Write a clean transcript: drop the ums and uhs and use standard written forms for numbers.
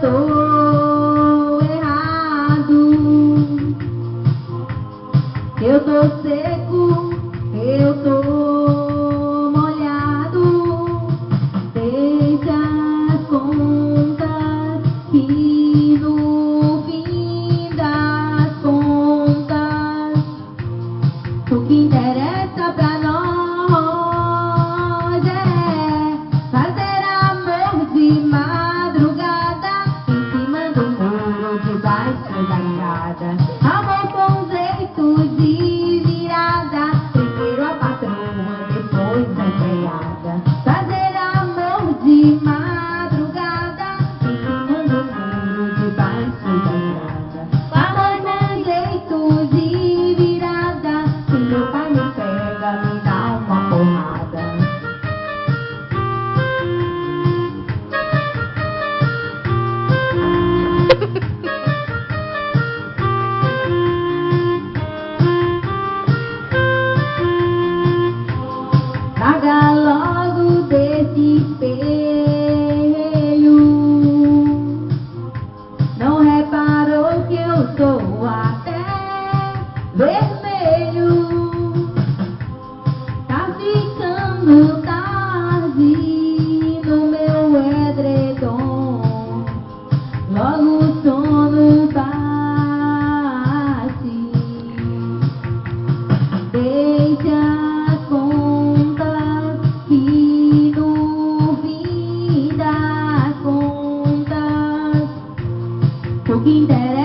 tô errado. Eu tô seco, eu tô molhado. Deixa as contas que no fim das contas o que interessa pra nós é fazer amor de madrugada em cima do muro debaixo da escada. Amor com jeito de virada, primeiro a patroa, depois a empregada. Fazer amor de madrugada em cima do muro debaixo da escada. Amor com jeito de virada, se meu pai me pega, me dá uma porrada. Larga logo desse espelho. Não reparou que eu sou até vermelho. Tá ficando tarde no meu edredom. Logo o sono bate. Deixa as contas que no fim das contas o que interessa